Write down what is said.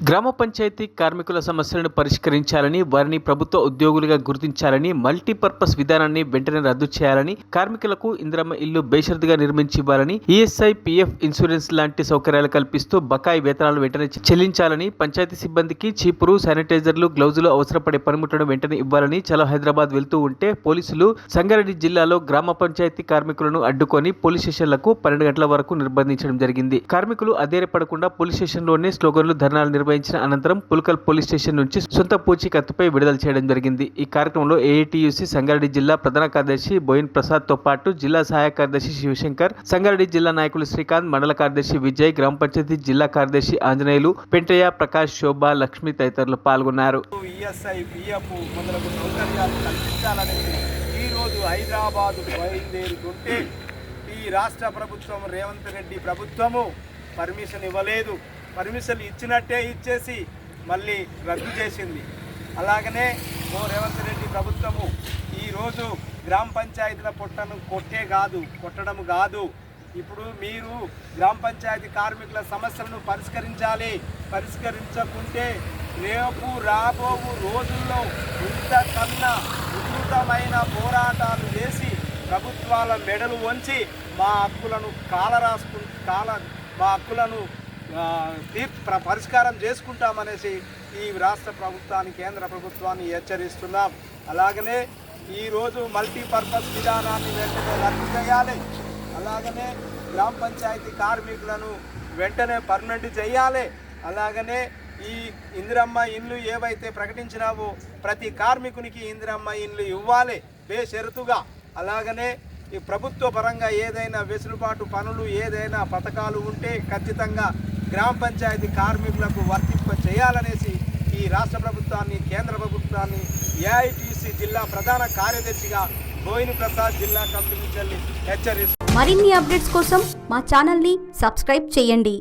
గ్రామ పంచాయతీ కార్మికుల సమస్యలను పరిష్కరించాలని, వారిని ప్రభుత్వ ఉద్యోగులుగా గుర్తించాలని, మల్టీపర్పస్ విధానాన్ని వెంటనే రద్దు చేయాలని, కార్మికులకు ఇందిరమ్మ ఇల్లు బేషరతుగా నిర్మించి ఇవ్వాలని, ఈఎస్ఐ, పీఎఫ్ ఇన్సూరెన్స్ లాంటి సౌకర్యాలు కల్పిస్తూ బకాయి వేతనాలు వెంటనే చెల్లించాలని, పంచాయతీ సిబ్బందికి చీపురు, శానిటైజర్లు, గ్లౌజులు అవసరపడే పనిముట్లను వెంటనే ఇవ్వాలని చలో హైదరాబాద్ వెళ్తూ ఉంటే పోలీసులు సంగారెడ్డి జిల్లాలో గ్రామ పంచాయతీ కార్మికులను అడ్డుకొని పోలీస్ స్టేషన్లకు 12 గంటల వరకు నిర్బంధించడం జరిగింది. కార్మికులు అధైర్యపడకుండా పోలీస్ స్టేషన్లోనే స్లోగన్లు, ధర్నాలు నిర్వహించిన అనంతరం పుల్కల్ పోలీస్ స్టేషన్ నుంచి సొంత పూచీకత్తుపై విడుదల చేయడం జరిగింది. ఈ కార్యక్రమంలో ఏఐటీయూసీ సంగారెడ్డి జిల్లా ప్రధాన కార్యదర్శి బోయిన్ ప్రసాద్ తో పాటు జిల్లా సహాయ కార్యదర్శి శివశంకర్, సంగారెడ్డి జిల్లా నాయకులు శ్రీకాంత్, మండల కార్యదర్శి విజయ్, గ్రామ పంచాయతీ జిల్లా కార్యదర్శి ఆంజనేయులు, పెంటయ్య, ప్రకాష్, శోభ, లక్ష్మి తదితరులు పాల్గొన్నారు. హైదరాబాద్ బయలుదేరుతుంటే ఈ రాష్ట్ర ప్రభుత్వం రేవంత్ రెడ్డి ప్రభుత్వము పర్మిషన్ ఇవ్వలేదు. పర్మిషన్ ఇచ్చినట్టే ఇచ్చేసి మళ్ళీ రద్దు చేసింది. అలాగనే రేవంత్ రెడ్డి ప్రభుత్వము ఈరోజు గ్రామ పంచాయతీల పొట్టను కొట్టడం కాదు. ఇప్పుడు మీరు గ్రామ పంచాయతీ కార్మికుల సమస్యలను పరిష్కరించకుంటే రేపు రాబోవు రోజుల్లో ఇంతకన్నా ఉధృతమైన పోరాటాలు చేసి ప్రభుత్వాల మెడలు వంచి మా హక్కులను మా హక్కులను పరిష్కారం చేసుకుంటామనేసి ఈ రాష్ట్ర ప్రభుత్వాన్ని, కేంద్ర ప్రభుత్వాన్ని హెచ్చరిస్తున్నాం. అలాగనే ఈరోజు మల్టీపర్పస్ విధానాన్ని వెంటనే రద్దు చేయాలి. అలాగనే గ్రామ పంచాయతీ కార్మికులను వెంటనే పర్మనెంట్ చేయాలి. అలాగనే ఈ ఇందిరమ్మ ఇండ్లు ఏవైతే ప్రకటించినావో ప్రతి కార్మికునికి ఇందిరమ్మ ఇండ్లు ఇవ్వాలి బేషరతుగా. అలాగనే ఈ ప్రభుత్వ పరంగా ఏదైనా వెసులుబాటు పనులు, ఏదైనా పథకాలు ఉంటే ఖచ్చితంగా గ్రామ పంచాయతీ కార్మికులకు వర్తింప చేయాలనేసి ఈ రాష్ట్ర ప్రభుత్వాన్ని, కేంద్ర ప్రభుత్వాన్ని ఏఐటీసీ జిల్లా ప్రధాన కార్యదర్శిగా బోయిన్ ప్రసాద్ జిల్లా కమిటీ నుంచి హెచ్చరిస్తున్నారు. మరిన్ని అప్డేట్స్ కోసం మా ఛానల్ని సబ్స్క్రైబ్ చేయండి.